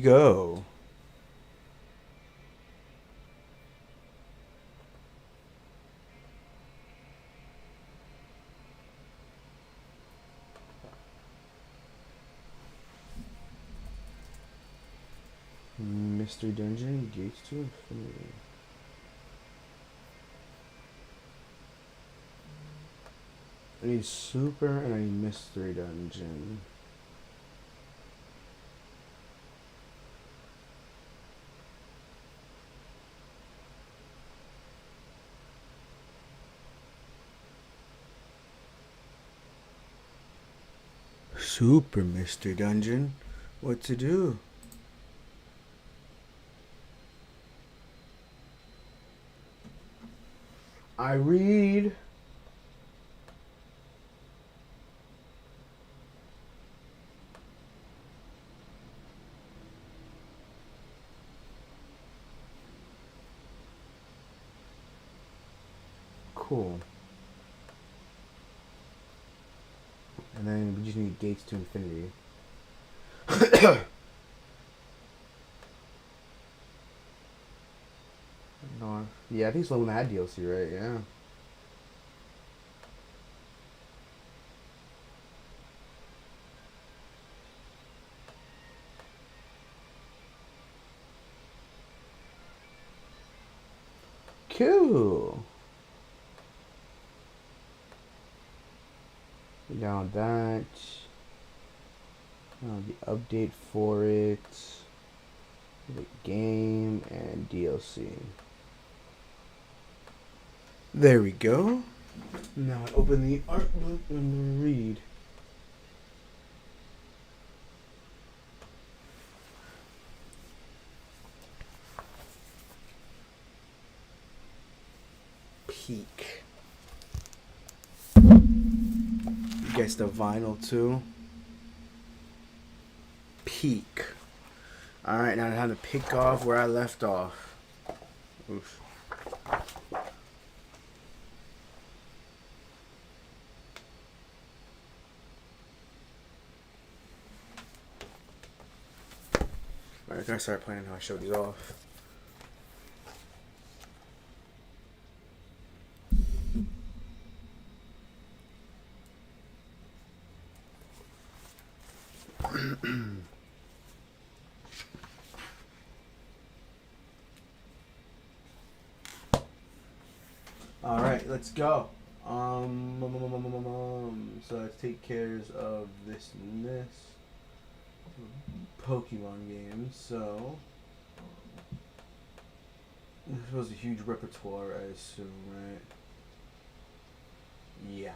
we go. Mystery Dungeon, Gates to Infinity. I need Super and I need Mystery Dungeon. Super Mystery Dungeon? What to do? I read. Cool. And then we just need Gates to Infinity. No, yeah, I think it's the one that had DLC, right? Yeah. Cool. Now that. The update for it. The game and DLC. There we go. Now I open the art book and read. Peak. You guys the vinyl too. Peak. Alright, now time to pick off where I left off. Oof. Alright, I gotta start planning how I show these off. Alright, let's go. So let's take care of this and this. Pokemon games, so this was a huge repertoire, I assume, right? Yeah.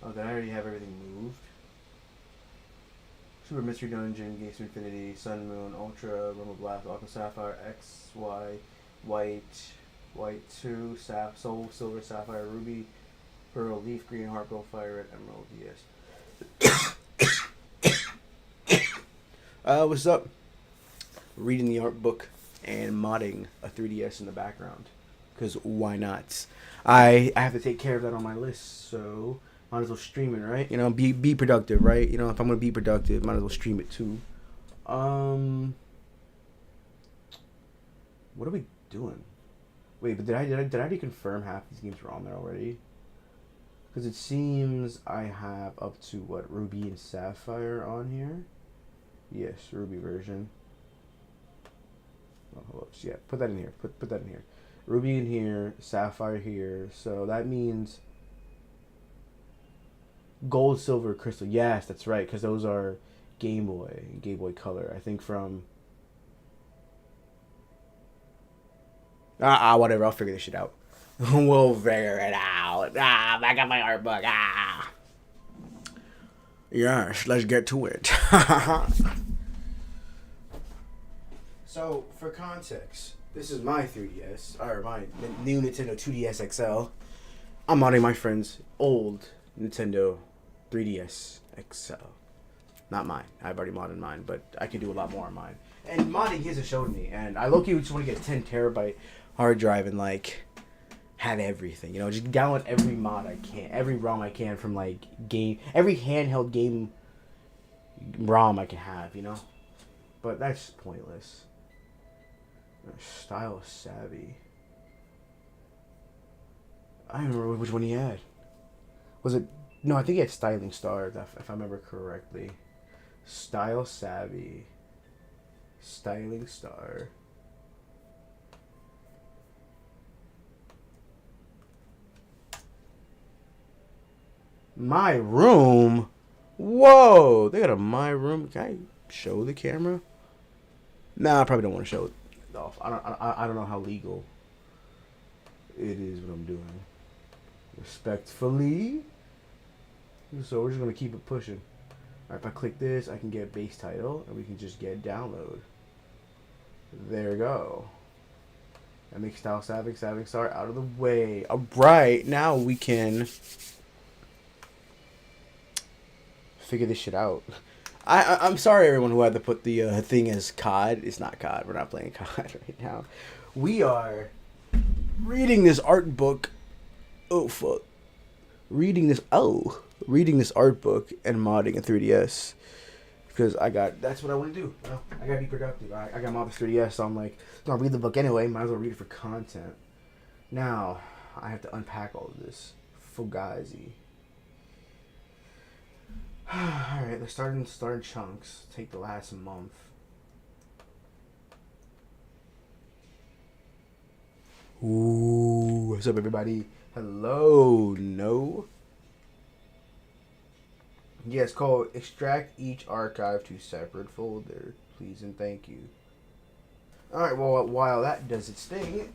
Oh, did I already have everything moved? Super Mystery Dungeon, Gates of Infinity, Sun Moon, Ultra, Rumble Blast, Aqua Sapphire, X, Y, White, White 2, Soul, Silver, Sapphire, Ruby, Pearl, Leaf Green, Heart Gold, Fire Red, Emerald, yes. What's up? Reading the art book and modding a 3DS in the background. Because why not? I have to take care of that on my list, so might as well stream it, right? You know, be productive, right? You know, if I'm gonna be productive, might as well stream it too. What are we doing? Wait, but did I already confirm half these games were on there already? Because it seems I have up to what, Ruby and Sapphire on here? Yes, Ruby version. Oh, whoops, yeah, put that in here. Put that in here. Ruby in here, Sapphire here. So that means Gold, Silver, Crystal. Yes, that's right, because those are Game Boy Color. I think from... whatever, I'll figure this shit out. We'll figure it out. Back up my art book. Yes, let's get to it. So, for context, this is my 3DS, or my new Nintendo 2DS XL. I'm modding my friend's old Nintendo 3DS XL. Not mine. I've already modded mine, but I can do a lot more on mine. And modding is a show to me, and I low-key just want to get a 10 terabyte hard drive and, like, have everything. You know, just download every mod I can, every ROM I can from like game, every handheld game ROM I can have. You know, but that's pointless. Style savvy. I don't remember which one he had. Was it? No, I think he had styling star. If I remember correctly. Style savvy. Styling star. My room. Whoa! They got a my room. Can I show the camera? Nah, I probably don't want to show it off. I don't know how legal it is what I'm doing. Respectfully. So we're just gonna keep it pushing. Alright, if I click this, I can get base title, and we can just get download. There we go. That makes style savvy star out of the way. Alright, now we can figure this shit out. I'm sorry everyone who had to put the thing as COD. It's not COD. We're not playing COD right now. We are reading this art book. Oh fuck. Reading this art book and modding a 3DS. Because that's what I want to do. You know? I gotta be productive. I got mod the 3DS, so I'm like, gonna read the book anyway. Might as well read it for content. Now, I have to unpack all of this. Fugazi. Alright, let's start in chunks. Take the last month. Ooh, what's up, everybody? Hello, no. Yes, called extract each archive to separate folder. Please and thank you. Alright, well, while that does its thing,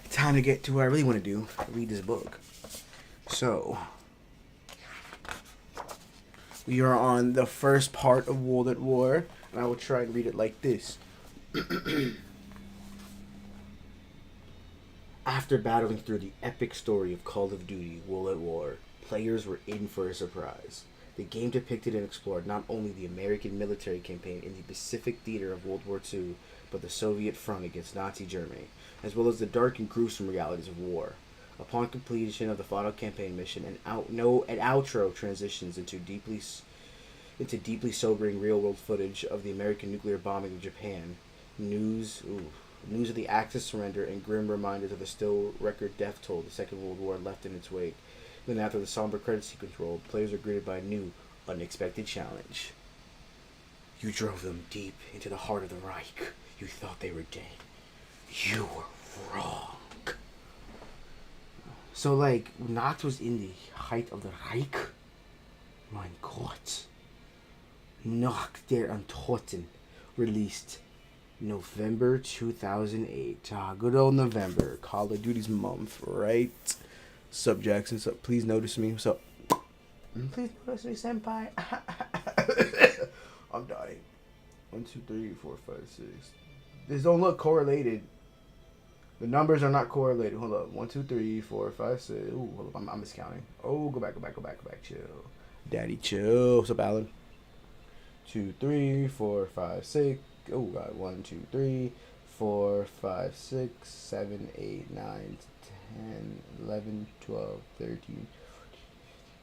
time to get to what I really want to do. Read this book. So, we are on the first part of World at War, and I will try and read it like this. After battling through the epic story of Call of Duty World at War, players were in for a surprise. The game depicted and explored not only the American military campaign in the Pacific theater of World War II, but the Soviet front against Nazi Germany, as well as the dark and gruesome realities of war. Upon completion of the final campaign mission, an outro transitions into deeply sobering real-world footage of the American nuclear bombing of Japan. News of the Axis surrender and grim reminders of the still record death toll the Second World War left in its wake. Then after the somber credit sequence rolled, players are greeted by a new, unexpected challenge. You drove them deep into the heart of the Reich. You thought they were dead. You were wrong. So, like, Nacht was in the height of the Reich. Mein Gott. Nacht der Untoten. Released November 2008. Good old November. Call of Duty's month, right? Sup, Jackson? Sup? Please notice me. Sup? Please notice me, senpai. I'm dying. 1, 2, 3, 4, 5, 6. This don't look correlated. The numbers are not correlated. Hold up. 1, 2, 3, 4, 5, 6. Ooh, hold up. I'm miscounting. Oh, go back. Chill. Daddy, chill. What's up, Alan? 2, 3, 4, 5, 6. Oh, God. 1, 2, 3, 4, 5, 6, 7, 8, 9, 10, 11, 12, 13,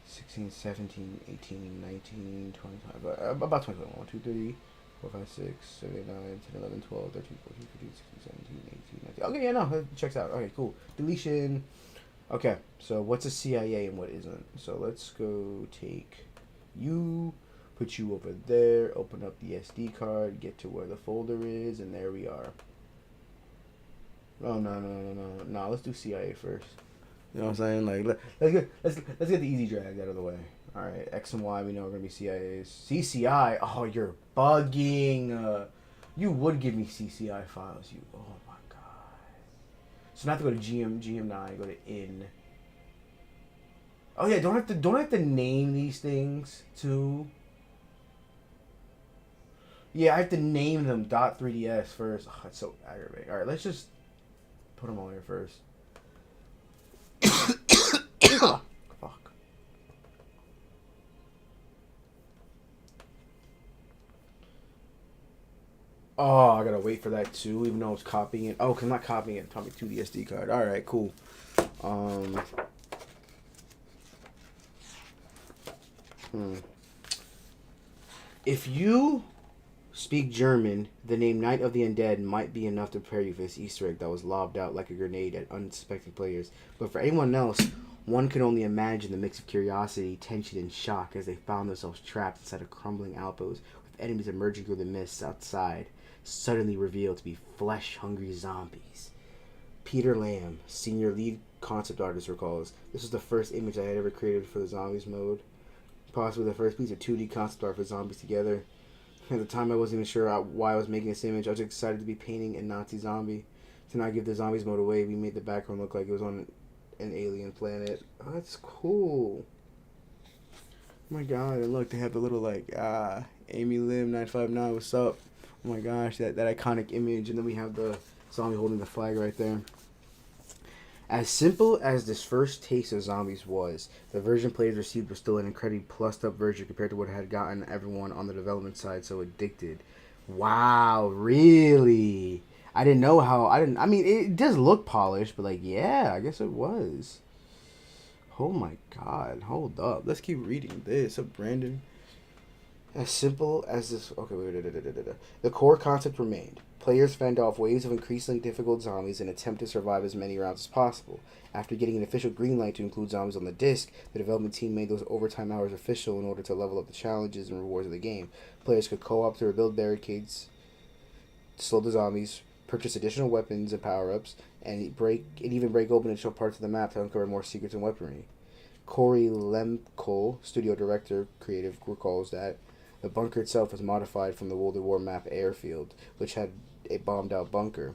16, 17, 18, 19, 20, about 21. 1, 2, 3, 4, 5, 6, 7, 8, 9, 10, 11, 12, 13, 14, 15, 16, 17, 18, 19. Okay, yeah, no, it checks out. Okay, cool. Deletion. Okay, so what's a CIA and what isn't? So let's go take you, put you over there, open up the SD card, get to where the folder is, and there we are. Oh, no, let's do CIA first. You know what I'm saying? Like, let's get the easy drag out of the way. All right, X and Y, we know we're gonna be CIAs. CCI? Oh, you're bugging. You would give me CCI files. Oh my god. So now I have to go to GM9, go to in. Oh yeah, don't I have to name these things too? Yeah, I have to name them .3ds first. Oh, that's so aggravating. All right, let's just put them all here first. Fuck. Oh, I gotta wait for that too, even though it's copying it. Oh, cause I'm not copying it. Copying to the SD card. All right, cool. Um, hmm. If you speak German, the name Night of the Undead might be enough to prepare you for this Easter egg that was lobbed out like a grenade at unsuspecting players. But for anyone else, one can only imagine the mix of curiosity, tension, and shock as they found themselves trapped inside a crumbling outpost with enemies emerging through the mists outside, suddenly revealed to be flesh-hungry zombies. Peter Lamb, senior lead concept artist, recalls, "This was the first image I had ever created for the zombies mode. Possibly the first piece of 2D concept art for zombies together. At the time, I wasn't even sure why I was making this image. I was excited to be painting a Nazi zombie. To not give the zombies mode away, we made the background look like it was on an alien planet." Oh, that's cool. Oh my god, and look, they have the little, like, Amy Lim 959, what's up? Oh my gosh, that iconic image, and then we have the zombie holding the flag right there. As simple as this first taste of zombies was, the version players received was still an incredibly plussed up version compared to what had gotten everyone on the development side so addicted. Wow, really? I didn't know how. I mean, it does look polished, but like, yeah, I guess it was. Oh my god, hold up. Let's keep reading this. Up, Brandon. As simple as this. Okay, wait. The core concept remained. Players fend off waves of increasingly difficult zombies and attempt to survive as many rounds as possible. After getting an official green light to include zombies on the disc, the development team made those overtime hours official in order to level up the challenges and rewards of the game. Players could co-op to rebuild barricades, slow the zombies, purchase additional weapons and power-ups, and even break open and show parts of the map to uncover more secrets and weaponry. Corey Lemko, studio director, creative, recalls that the bunker itself was modified from the World War map Airfield, which had a bombed-out bunker.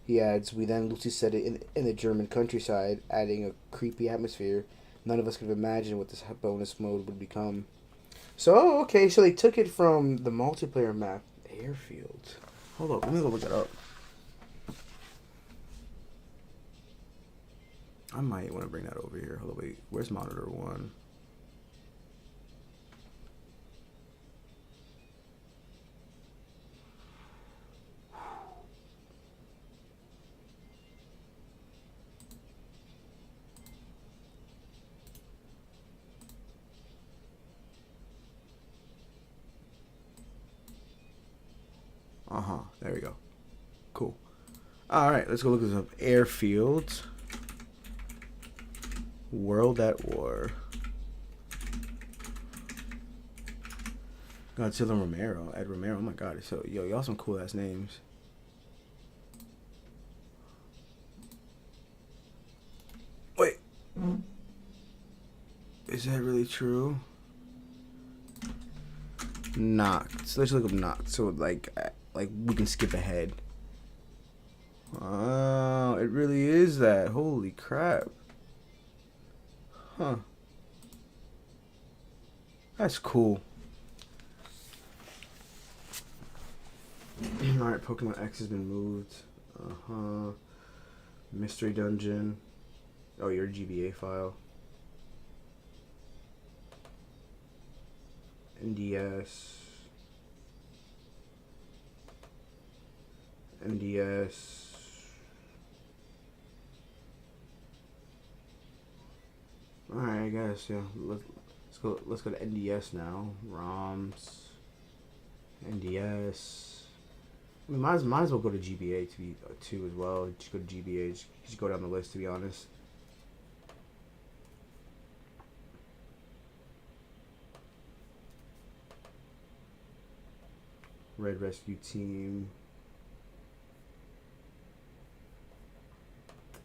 He adds, "We then loosely set it in the German countryside, adding a creepy atmosphere. None of us could have imagined what this bonus mode would become." So, okay, so they took it from the multiplayer map Airfield. Hold up, let me go look it up. I might want to bring that over here. Hold on, wait. Where's monitor one? There we go. Cool. All right, let's go look this up. Airfield. World at War. Godzilla Romero. Ed Romero. Oh my god. So, y'all some cool ass names. Wait. Is that really true? Knocked. So let's look up Knocked. So, like we can skip ahead. Oh, it really is that. Holy crap. Huh. That's cool. Alright, Pokemon X has been moved. Mystery Dungeon. Oh, your GBA file. NDS. Alright, I guess, yeah. Let's go to NDS now. ROMs. NDS. I mean, might as well go to GBA too as well. Just go to GBA. Just go down the list, to be honest. Red Rescue Team.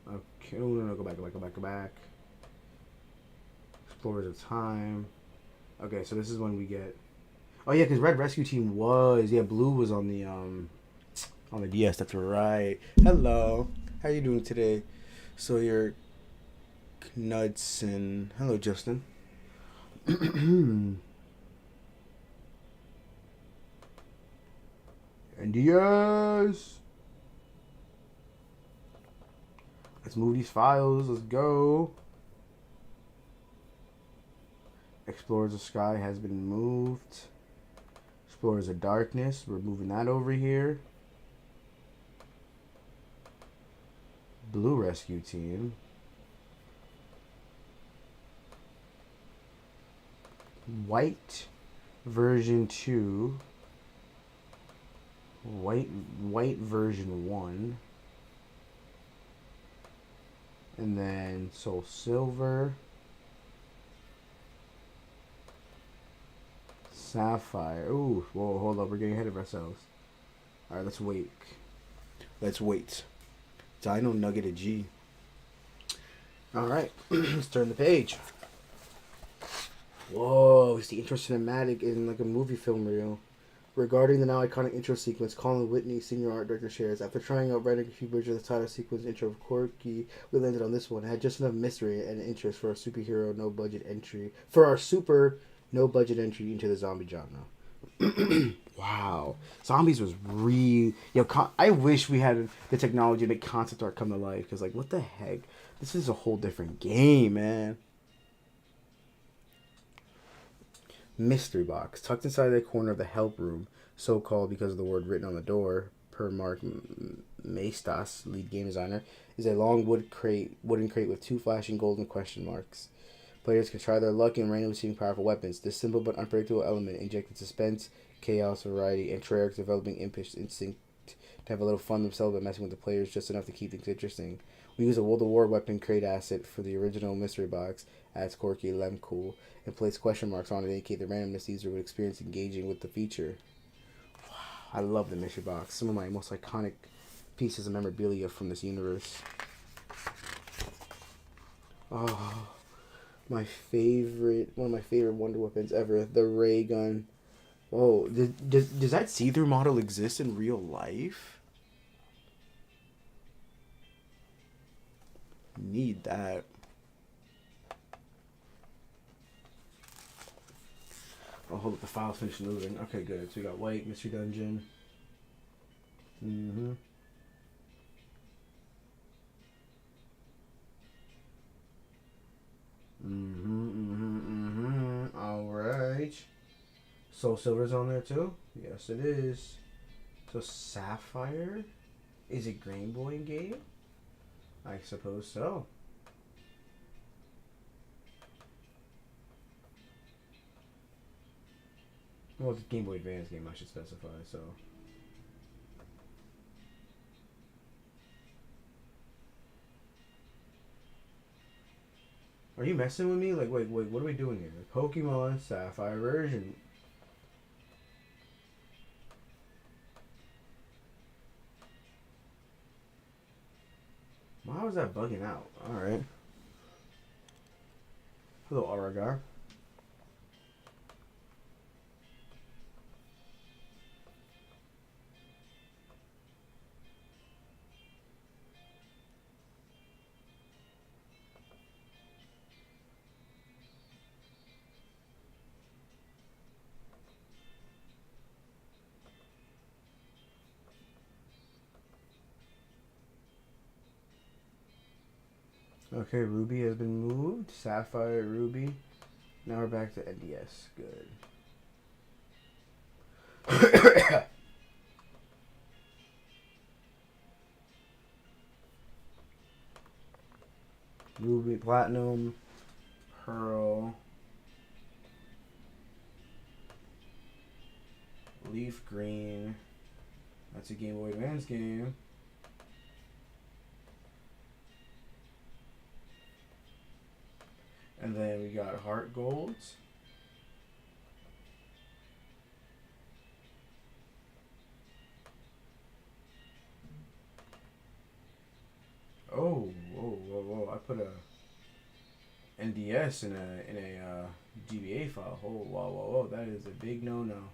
Okay, no, go back. Explorers of Time. Okay, so this is when we get. Oh yeah, because Red Rescue Team was Blue was on the DS. That's right. Hello, how you doing today? So you're Knudsen. Hello, Justin. NDS. Let's move these files. Let's go. Explorers of Sky has been moved. Explorers of Darkness. We're moving that over here. Blue Rescue Team. White version 2. White version 1. And then Soul Silver. Sapphire. Ooh, whoa, hold up. We're getting ahead of ourselves. Alright, let's wait. Let's wait. Dino Nugget of G. Alright, let's turn the page. Whoa, it's the intro cinematic in like a movie film reel. Regarding the now iconic intro sequence, Colin Whitney, senior art director, shares, after trying out writing a few versions of the title sequence intro of Corky, we landed on this one. It had just enough mystery and interest for our superhero no budget entry. For our super no budget entry into the zombie genre. Wow. Zombies was I wish we had the technology to make concept art come to life. Because, like, what the heck? This is a whole different game, man. Mystery box. Tucked inside the corner of the help room, so called because of the word written on the door, per Mark Maestas, lead game designer, is a long wooden crate with two flashing golden question marks. Players can try their luck in randomly seeing powerful weapons. This simple but unpredictable element injected suspense, chaos, variety, and Treyarch's developing instinct to have a little fun themselves by messing with the players just enough to keep things interesting. We use a World of War weapon crate asset for the original mystery box, adds Corky Lemcool, and place question marks on it to indicate the randomness the user would experience engaging with the feature. Wow, I love the mystery box. Some of my most iconic pieces of memorabilia from this universe. Oh, one of my favorite wonder weapons ever, the ray gun. Whoa, does that see-through model exist in real life? Need that. Oh, hold up, the file's finished moving. Okay, good. So we got White, Mystery Dungeon. Mm-hmm. Alright. Soul Silver's on there too? Yes, it is. So Sapphire? Is it Game Boy game? I suppose so. Well, it's a Game Boy Advance game, I should specify, so. Are you messing with me? Like, wait, what are we doing here? Pokemon Sapphire version. Why was that bugging out? Alright. Hello, Auragar. Okay, Ruby has been moved. Sapphire, Ruby. Now we're back to NDS. Good. Ruby, Platinum, Pearl, Leaf Green. That's a Game Boy Advance game. And then we got Heart Golds. Oh, whoa! I put a NDS in a GBA file. Oh, whoa! That is a big no-no.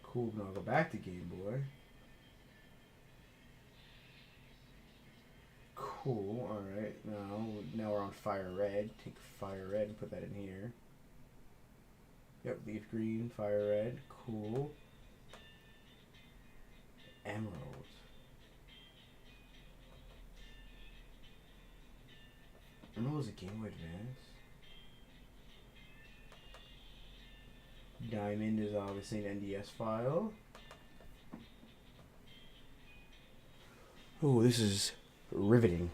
Cool. Now I'll go back to Game Boy. Cool. All right. Now we're on Fire Red. Take Fire Red and put that in here. Yep. Leaf Green, Fire Red. Cool. Emerald. Emerald is a Game Boy Advance. Diamond is obviously an NDS file. Oh, this is riveting.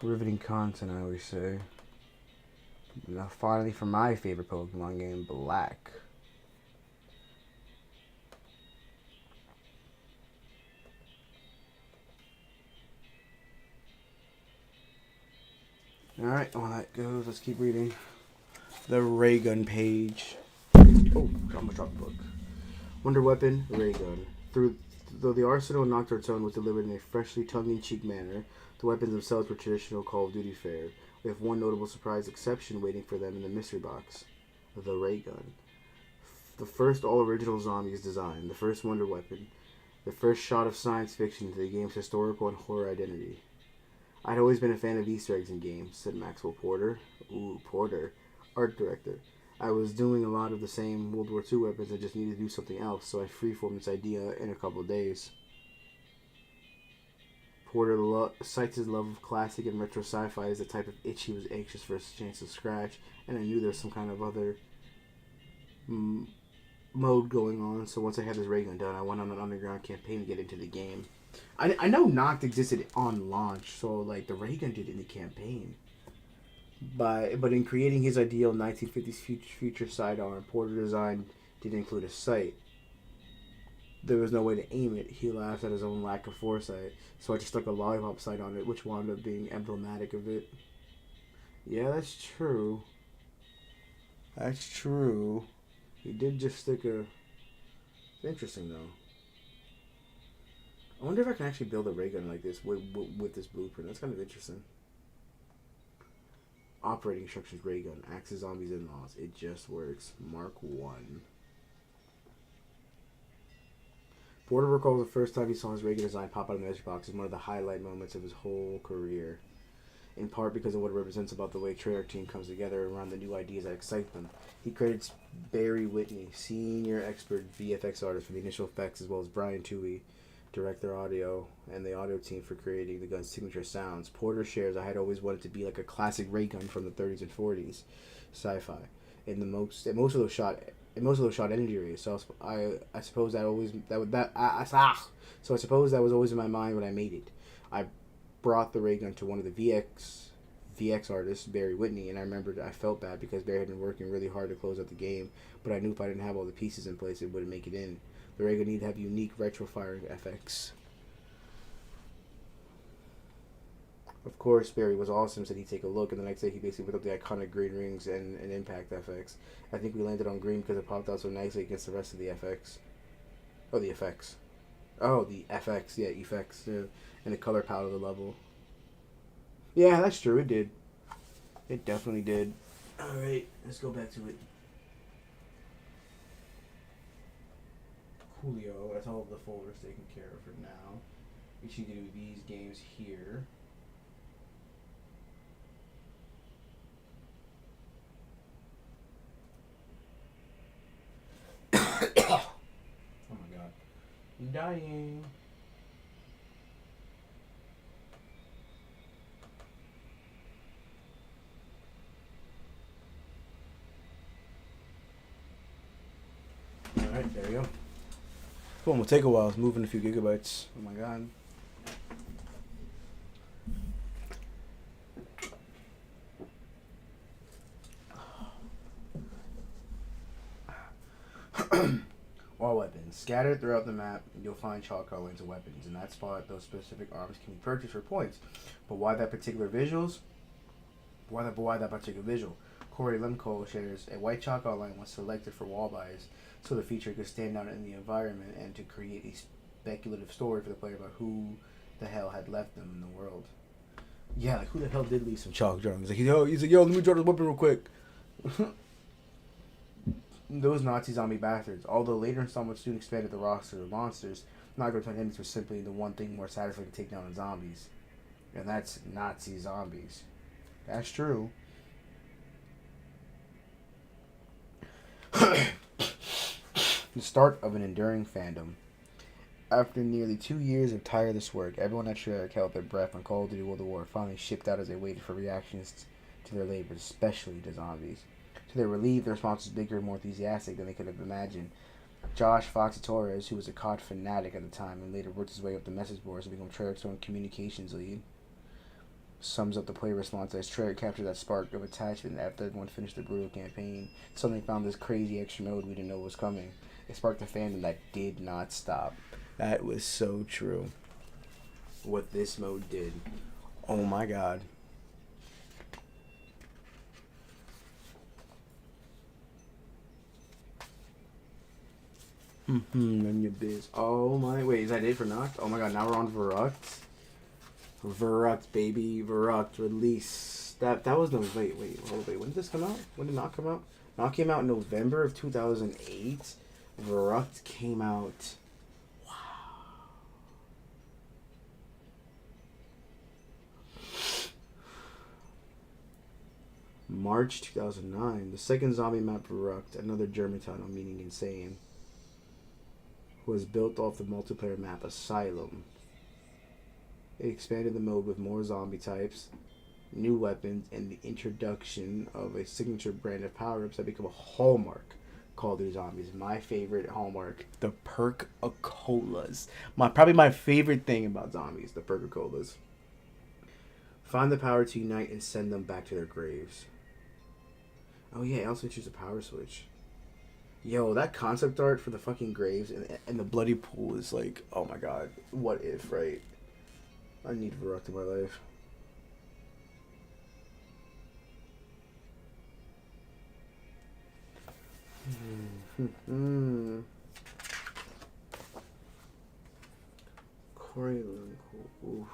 Riveting content, I always say. Now, finally, for my favorite Pokemon game, Black. Alright, while that goes, let's keep reading. The ray gun page. Oh, almost dropped the book. Wonder Weapon, ray gun. Though the arsenal in Nocturne's Zone was delivered in a freshly tongue-in-cheek manner, the weapons themselves were traditional Call of Duty fare, with one notable surprise exception waiting for them in the mystery box. The ray gun. The first all-original Zombies design, the first Wonder Weapon, the first shot of science fiction to the game's historical and horror identity. I'd always been a fan of Easter eggs in games, said Maxwell Porter. Ooh, Porter. Art director. I was doing a lot of the same World War II weapons. I just needed to do something else, so I freeformed this idea in a couple of days. Porter cites his love of classic and retro sci-fi as the type of itch he was anxious for a chance to scratch, and I knew there was some kind of other mode going on, so once I had this ray gun done, I went on an underground campaign to get into the game. I know Noct existed on launch, so like the ray gun did in the campaign. But in creating his ideal 1950s future sidearm, Porter design didn't include a sight. There was no way to aim it. He laughed at his own lack of foresight, so I just stuck a lollipop sight on it, which wound up being emblematic of it. Yeah, that's true. That's true. He did just stick a... It's interesting, though. I wonder if I can actually build a ray gun like this with this blueprint. That's kind of interesting. Operating instructions, ray gun, axes, zombies, in-laws. It just works. Mark 1. Porter recalls the first time he saw his ray gun design pop out of the mystery box as one of the highlight moments of his whole career. In part because of what it represents about the way Treyarch team comes together around the new ideas that excite them. He credits Barry Whitney, senior expert VFX artist, for the initial effects, as well as Brian Toohey, director audio, and the audio team for creating the gun's signature sounds. Porter shares, I had always wanted to be like a classic ray gun from the 30s and 40s, sci-fi. Most of those shot energy rays. So I suppose that always So I suppose that was always in my mind when I made it. I brought the ray gun to one of the VX artists, Barry Whitney, and I remembered I felt bad because Barry had been working really hard to close out the game, but I knew if I didn't have all the pieces in place, it wouldn't make it in. The ray gun needed to have unique retro-firing FX. Of course, Barry was awesome, said he'd take a look, and the next day he basically put up the iconic green rings and impact FX. I think we landed on green because it popped out so nicely against the rest of the FX. Oh, the effects. Oh, the FX, yeah, effects, yeah. And the color palette of the level. Yeah, that's true, it did. It definitely did. Alright, let's go back to it. Coolio, that's all of the folders taken care of for now. We should do these games here. Oh my god. I'm dying. Alright, there we go. Cool, will take a while. It's moving a few gigabytes. Oh my god. All weapons. Scattered throughout the map, you'll find chalk outlines of weapons. In that spot, those specific arms can be purchased for points. But why that particular visuals? Why that particular visual? Corey Lemko shares a white chalk outline was selected for wall buys, so the feature could stand out in the environment and to create a speculative story for the player about who the hell had left them in the world. Yeah, like who the hell did leave some chalk drawings? Like, yo, he's like, yo, let me draw this weapon real quick. Those Nazi zombie bastards. Although later installments soon expanded the roster of monsters, Nocturne's enemies were simply the one thing more satisfying to take down than zombies. And that's Nazi zombies. That's true. The start of an enduring fandom. After nearly 2 years of tireless work, everyone at Treyarch held their breath when Call of Duty World at War finally shipped out as they waited for reactions to their labors, especially to zombies. To their relief, the response was bigger and more enthusiastic than they could have imagined. Josh Fox Torres, who was a COD fanatic at the time and later worked his way up the message boards to become Treyarch's own communications lead, sums up the player response as Treyarch captured that spark of attachment after everyone finished the brutal campaign. Suddenly found this crazy extra mode we didn't know was coming. It sparked a fandom that did not stop. That was so true. What this mode did. Oh my god. None your biz. Oh my, wait, is that it for Noct? Oh my god, now we're on Verruct. Verruct, baby, Verruct release. That was no, wait, when did this come out? When did Noct come out? Noct came out in November of 2008. Verruct came out, wow. March 2009. The second zombie map, Verruct, another German title meaning insane, was built off the multiplayer map Asylum. It expanded the mode with more zombie types, new weapons, and the introduction of a signature brand of power-ups that become a hallmark called COD Zombies. My favorite hallmark, the Perk-a-Colas. Probably my favorite thing about zombies, the Perk-a-Colas. Find the power to unite and send them back to their graves. Oh yeah, I also choose a power switch. Yo, that concept art for the fucking graves and the bloody pool is like, oh my god, what if, right? I need Verruct in my life. Corey Limco.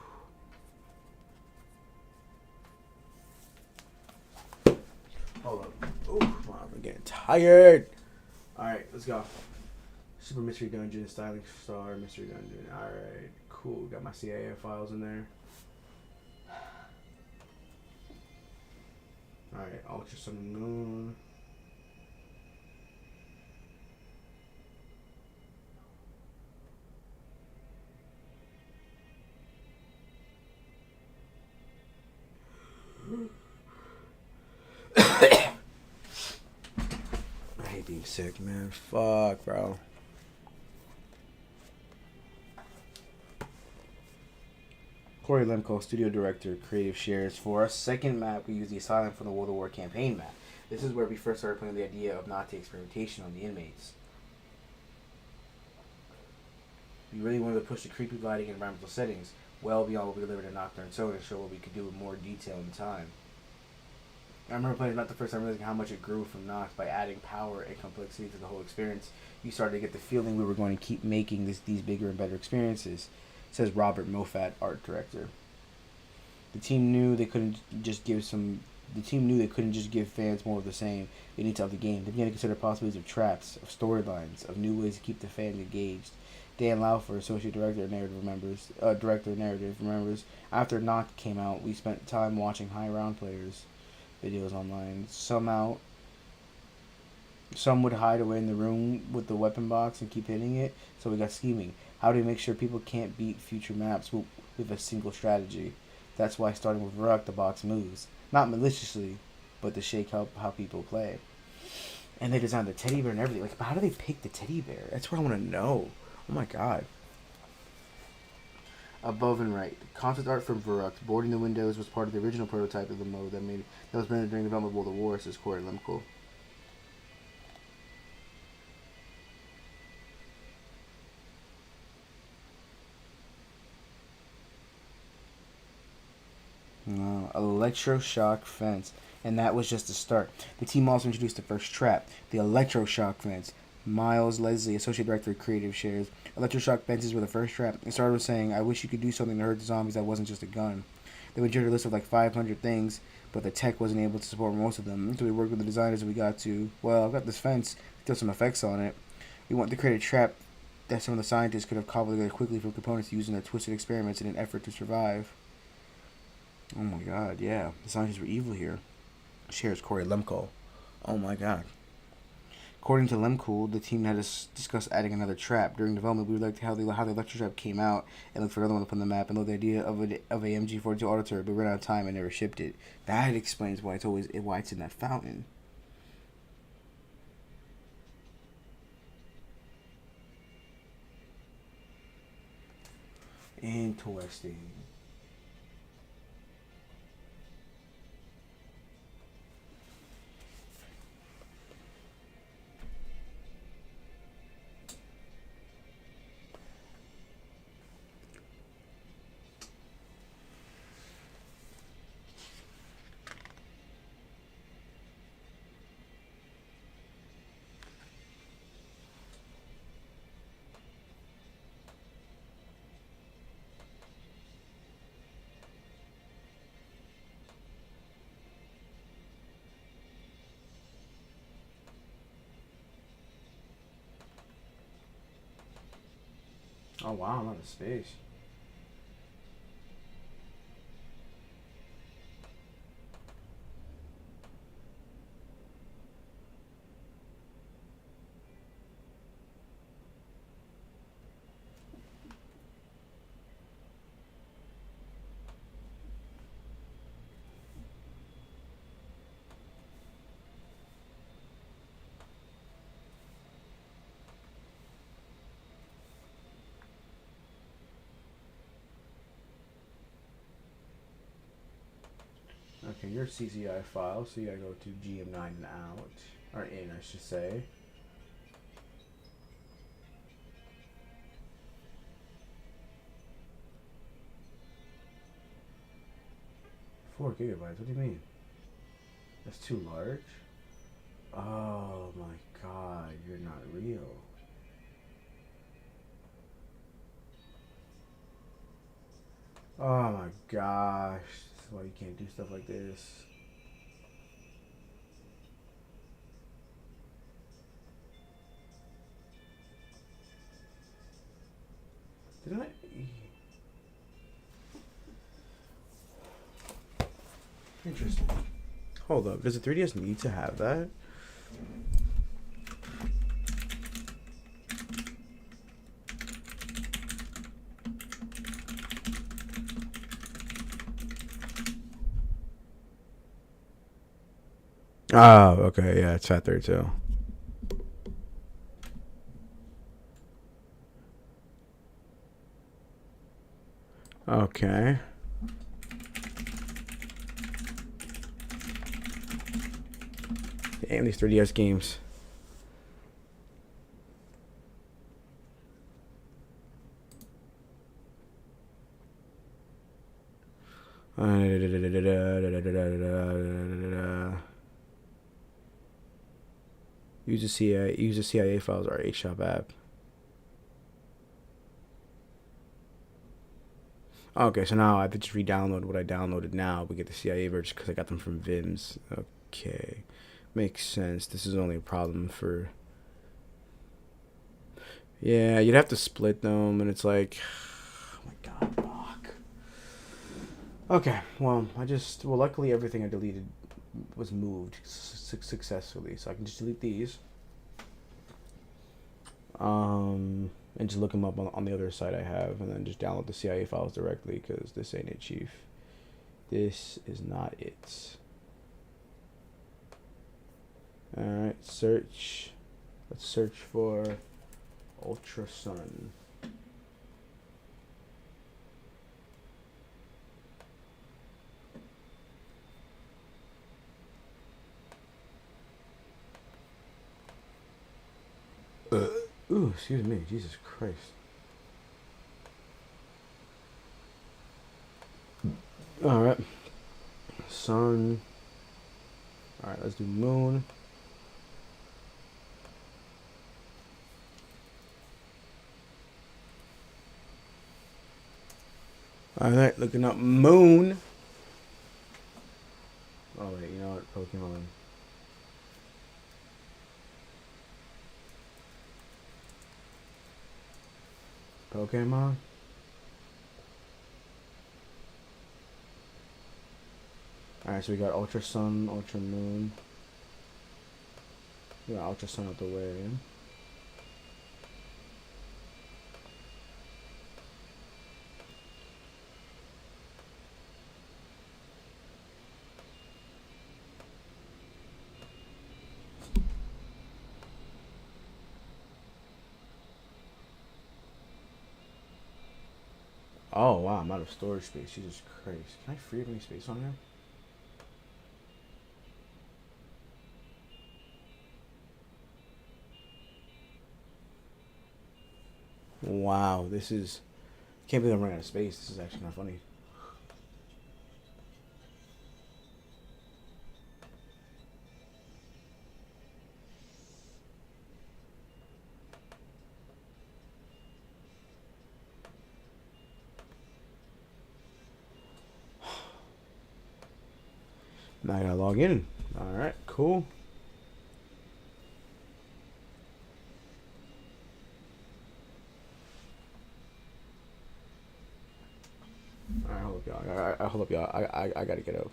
Hold up. Ooh, I'm getting tired. Alright, let's go. Super Mystery Dungeon, Styling Star, Mystery Dungeon. Alright, cool. Got my CIA files in there. Alright, Ultra Sun and Moon. I hate being sick, man. Fuck, bro. Corey Lemko, studio director, creative shares. For our second map, we use the Asylum from the World of War campaign map. This is where we first started playing the idea of Nazi experimentation on the inmates. We really wanted to push the creepy lighting and environmental settings well beyond what we delivered in Nocturne Soda and show what we could do with more detail and time. I remember playing not the first time realizing how much it grew from Noct by adding power and complexity to the whole experience. You started to get the feeling we were going to keep making these bigger and better experiences, says Robert Moffat, art director. The team knew they couldn't just give fans more of the same. They need to up the game. They began to consider possibilities of traps, of storylines, of new ways to keep the fans engaged. Dan Laufer, associate director of narrative, remembers, after Noct came out, we spent time watching high round players videos online. Some would hide away in the room with the weapon box and keep hitting it, so we got scheming. How do we make sure people can't beat future maps with a single strategy? That's why starting with Verruct, the box moves. Not maliciously, but to shake how people play. And they designed the teddy bear and everything. Like, how do they pick the teddy bear? That's what I want to know. Oh my god. Above and right. Concept art from Verruct. Boarding the windows was part of the original prototype of the mode that was rendered during the development of World of War, says Corey Lemko. Electroshock fence. And that was just the start. The team also introduced the first trap, the electroshock fence. Miles Leslie, associate director of creative, shares. Electroshock fences were the first trap. It started with saying, I wish you could do something to hurt the zombies that wasn't just a gun. They would generate a list of like 500 things, but the tech wasn't able to support most of them. So we worked with the designers and we got to, well, I've got this fence, throw some effects on it. We want to create a trap that some of the scientists could have cobbled together quickly from components using their twisted experiments in an effort to survive. Oh my god, yeah. The scientists were evil here. Shares Corey Lemko. Oh my god. According to Lemko, the team had discussed adding another trap. During development, we liked how the electro trap came out and looked for another one to put on the map and loved the idea of a MG42 auto turret, but ran out of time and never shipped it. That explains why it's in that fountain. Interesting. Oh wow, not a space. Okay, your CZI file, so you gotta go to GM9 and out. Or in, I should say. 4 GB, what do you mean? That's too large? Oh my god, you're not real. Oh my gosh, this is why you can't do stuff like this. Didn't I? Interesting. Hold up, does the 3DS need to have that? Oh, okay, yeah, it's sat there too. Okay. Damn, these 3DS games. Use the CIA files or HShop app. Okay, so now I have to just re-download what I downloaded now. We get the CIA version because I got them from Vims. Okay, makes sense. This is only a problem for. Yeah, you'd have to split them, and it's like, oh my god, fuck. Okay, well, luckily everything I deleted was moved successfully, so I can just delete these. And just look them up on the other side I have, and then just download the CIA files directly, because this ain't it, Chief. This is not it. Alright, search. Let's search for Ultra Sun. Ooh, excuse me, Jesus Christ. Alright. Sun. Alright, let's do moon. Alright, looking up moon. Oh wait, you know what? Pokemon. Pokemon? Alright, so we got Ultra Sun, Ultra Moon. We got Ultra Sun out the way. Oh wow, I'm out of storage space. Jesus Christ. Can I free up any space on here? Wow, this is. Can't believe I'm running out of space. This is actually not funny. Now I gotta log in. Alright, cool. Alright, hold up, y'all. Hold up, y'all. I gotta get up.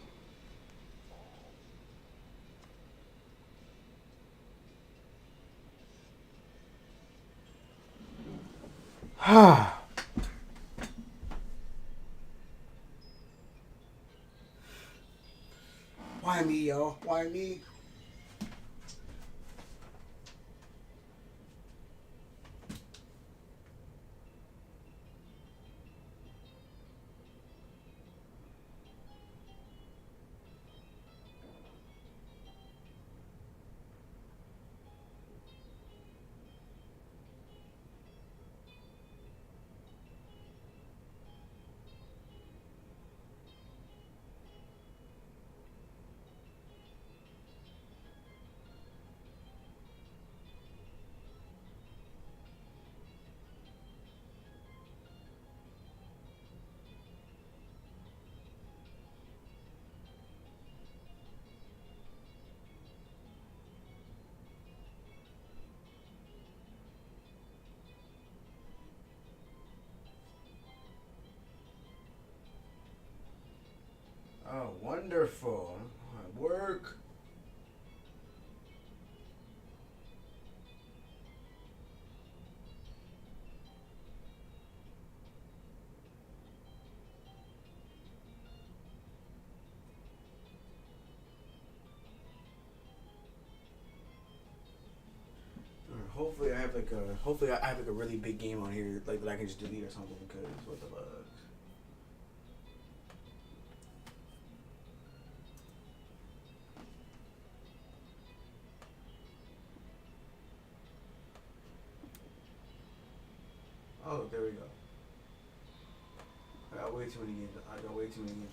Why me, yo? Why me? Oh, wonderful. Work. Hopefully I have like a really big game on here like that I can just delete or something because what the fuck. Oh, there we go. I got way too many games.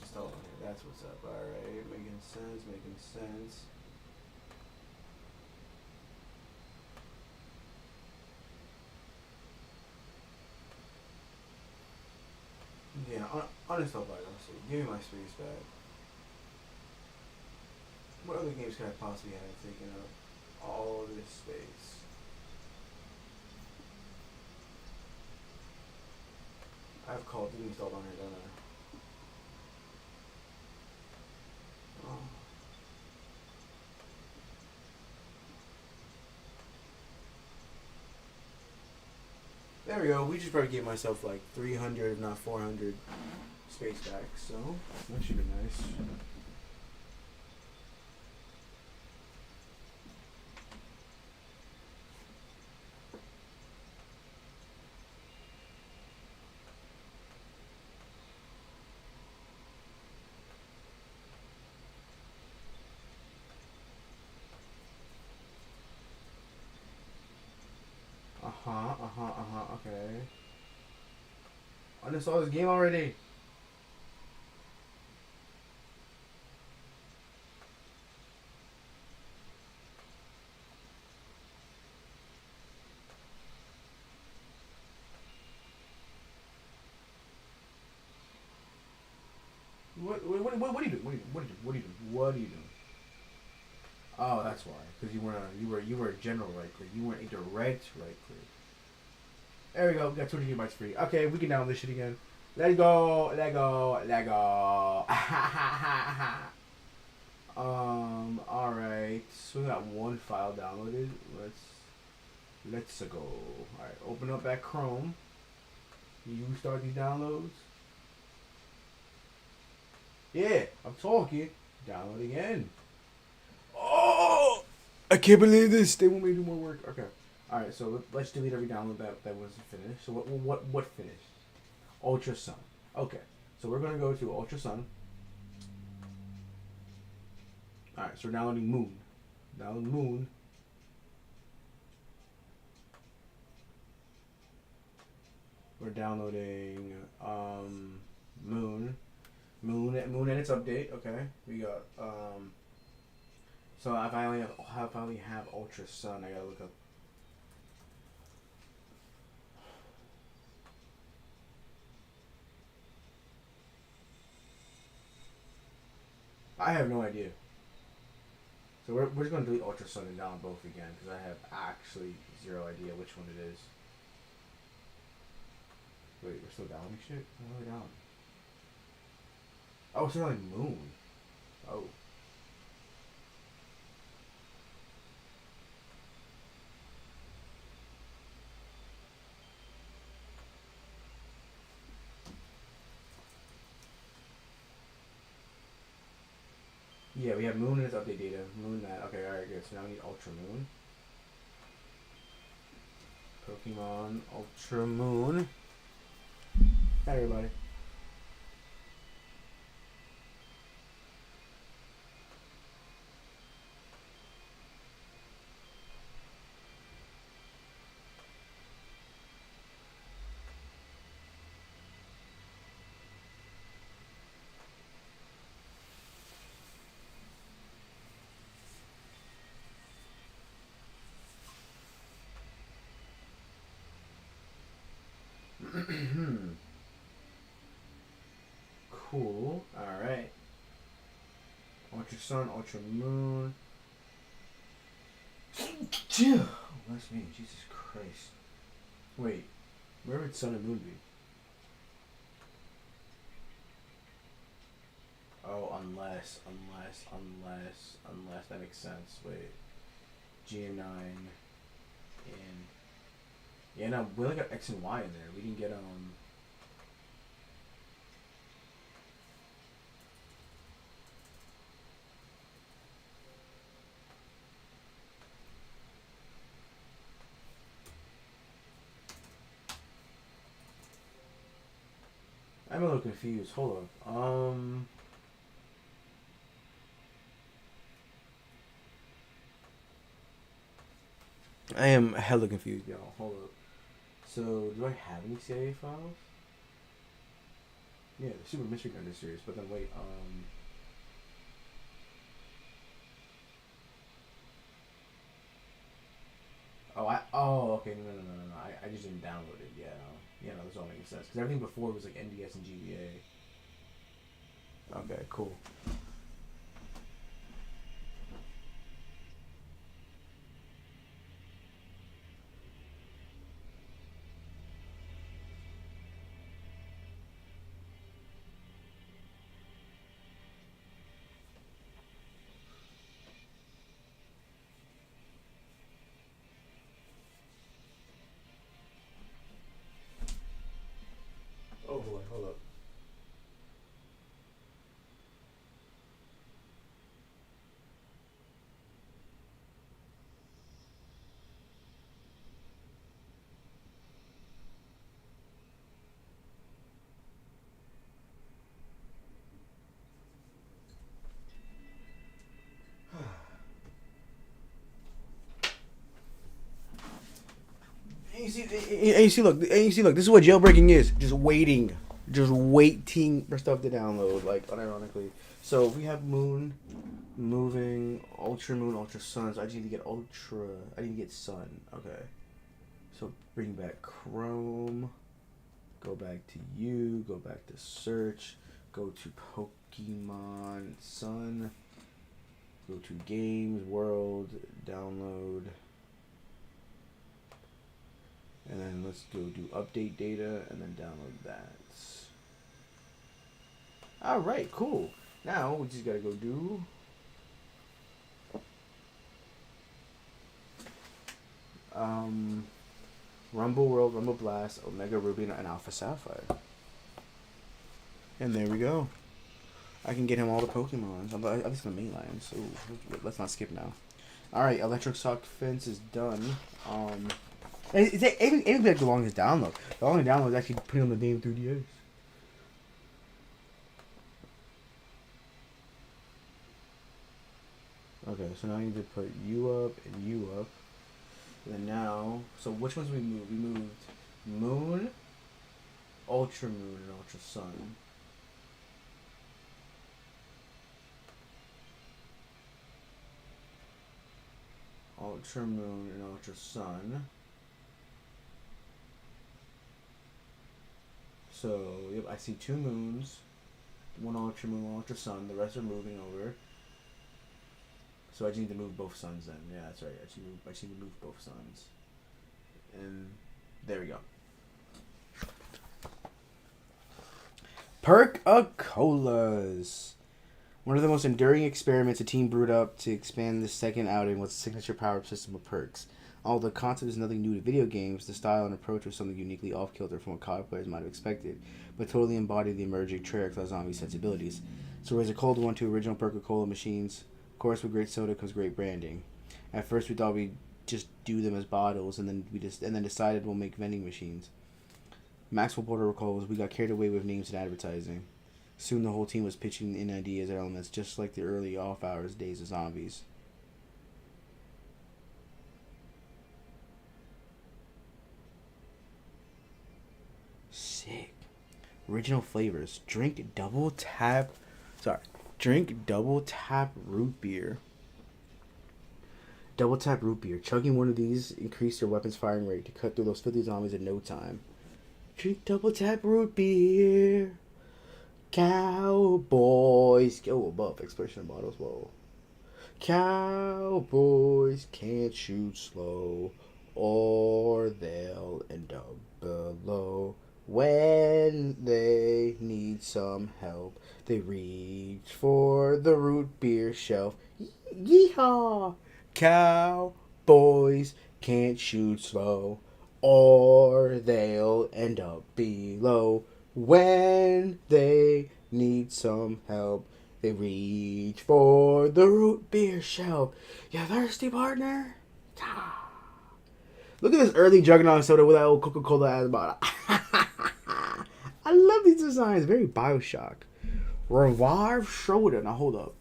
Installed on here. That's what's up. All right, making sense. Making sense. Yeah, uninstall by honestly. Give me my space back. What other games could I possibly have taken up all this space? I have COD Zombies installed on here, don't I? Oh. There we go. We just probably gave myself like 300, if not 400 space back, so that should be nice. Okay. Uninstall this game already. What are you doing? What are you doing? Oh, that's why. Because you were a general right click. You weren't a direct right click. There we go. We got 20 gigabytes free. Okay, we can download this shit again. Let go. Let go. Let go. All right. So we got one file downloaded. Let's go. All right. Open up that Chrome. You start these downloads. Yeah, I'm talking. Download again. Oh, I can't believe this. They want me to do more work. Okay. All right. So let's delete every download that wasn't finished. So what finished? Ultrasound. Okay, so we're gonna go to Ultra Sun. All right, so we're downloading Moon. Download Moon. We're downloading Moon. Moon and its update. Okay, we got So if I only have Ultra Sun, I gotta look up. I have no idea. So we're just gonna delete Ultra Sun and download both again because I have actually zero idea which one it is. Wait, we're still downloading shit? What are we down? Oh, it's still like Moon. Oh. Yeah, we have Moon and its update data. Moon that. Okay, alright, good. So now we need Ultra Moon. Pokemon Ultra Moon. Hi, everybody. Cool. Alright. Ultra Sun, Ultra Moon. Oh, that's me. Jesus Christ. Wait. Where would Sun and Moon be? Oh, unless. That makes sense. Wait. G9 and... Yeah, no, we only got X and Y in there. We didn't get, I'm a little confused. Hold up. I am hella confused, y'all. Hold up. So, do I have any CIA files? Yeah, the Super Mystery Gunner series. But then wait, okay, no. I just didn't download it. Yeah, no. Yeah, no, this all makes sense. Because everything before was like NDS and GBA. Okay, cool. Oh boy, hold up. Look, this is what jailbreaking is. Just waiting for stuff to download, like, unironically. So, we have Moon, moving, Ultra Moon, Ultra Sun, so I just need to get Ultra, I need to get Sun, okay. So, bring back Chrome, go back to you, go back to search, go to Pokemon Sun, go to Games, World, download, and then let's go do update data and then download that. Alright, cool. Now we just gotta go do Rumble World, Rumble Blast, Omega Ruby, and Alpha Sapphire. And there we go. I can get him all the Pokemons. At least in the main line, so let's not skip now. Alright, Electric Shock Fence is done. It would be like the longest download. The longest download is actually putting on the damn 3DS. Okay, so now I need to put you up and you up. And then now, so which ones we moved? We moved Moon, Ultra Moon, and Ultra Sun. Ultra Moon and Ultra Sun. So, yep, I see 2 moons. One Ultra Moon, one Ultra Sun. The rest are moving over. So I just need to move both suns then. Yeah, that's right. I just need to move both suns. And there we go. Perk-a-Colas. One of the most enduring experiments a team brewed up to expand the second outing was a signature power system of perks. Although the concept is nothing new to video games, the style and approach was something uniquely off-kilter from what COD players might have expected, but totally embodied the emerging COD Zombies sensibilities. So raise a cold one to original Perk-a-Cola machines. Of course, with great soda comes great branding. At first, we thought we'd just do them as bottles, and then decided we'll make vending machines. Maxwell Porter recalls, we got carried away with names and advertising. Soon the whole team was pitching in ideas and elements, just like the early off-hours days of Zombies. Sick. Original flavors. Drink double tap root beer. Double tap root beer. Chugging one of these increased your weapon's firing rate to cut through those 50 zombies in no time. Drink double tap root beer. Cowboys. Go above. Exploration bottles. Whoa. Cowboys can't shoot slow, or they'll end up below. When they need some help, they reach for the root beer shelf. Yeehaw! Cowboys can't shoot slow, or they'll end up below. When they need some help, they reach for the root beer shelf. You thirsty, partner? Look at this early Juggernaut soda with that old Coca-Cola at the bottom. I love these designs. Very Bioshock. Revive soda. Now hold up.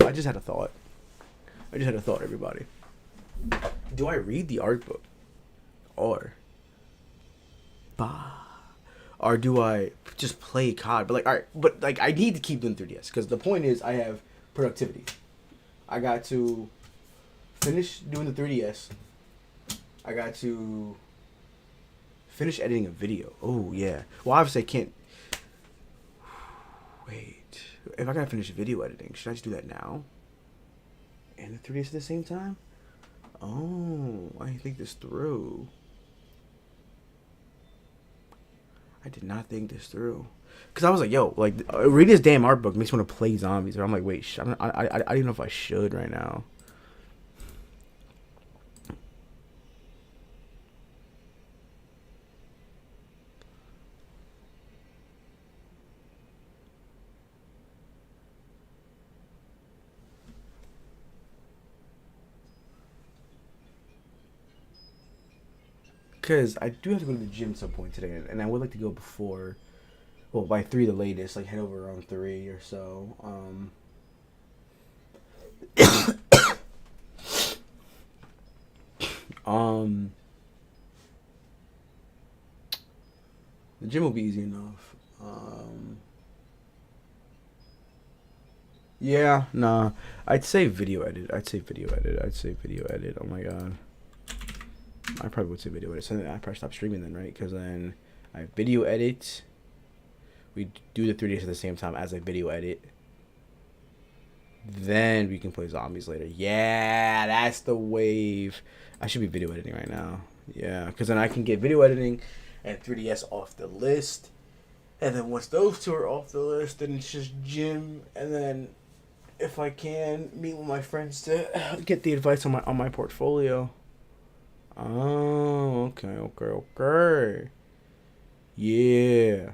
I just had a thought, everybody. Do I read the art book? Or do I just play COD? But I need to keep doing 3DS because the point is I have productivity. I got to finish doing the 3DS. I got to finish editing a video. Oh yeah. Well, obviously I can't. Wait. If I gotta finish video editing, should I just do that now? And the 3DS at the same time? Oh, I didn't think this through. I did not think this through. Because I was like, yo, like, reading this damn art book makes me want to play zombies. Or I'm like, wait, I don't even know if I should right now. Because I do have to go to the gym at some point today. And I would like to go before, well, by 3 the latest. Like, head over around 3 or so. The gym will be easy enough. Yeah, nah. I'd say video edit. Oh my god. I probably would say video edit. So I probably stop streaming then, right? Because then I video edit. We do the 3DS at the same time as I video edit. Then we can play zombies later. Yeah, that's the wave. I should be video editing right now. Yeah, because then I can get video editing and 3DS off the list. And then once those two are off the list, then it's just gym. And then if I can, meet with my friends to get the advice on my portfolio. Oh, okay. Yeah.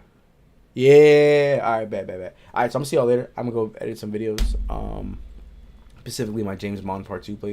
Alright, bet. Alright, so I'm gonna see y'all later. I'm gonna go edit some videos. Specifically my James Bond Part 2 playthrough.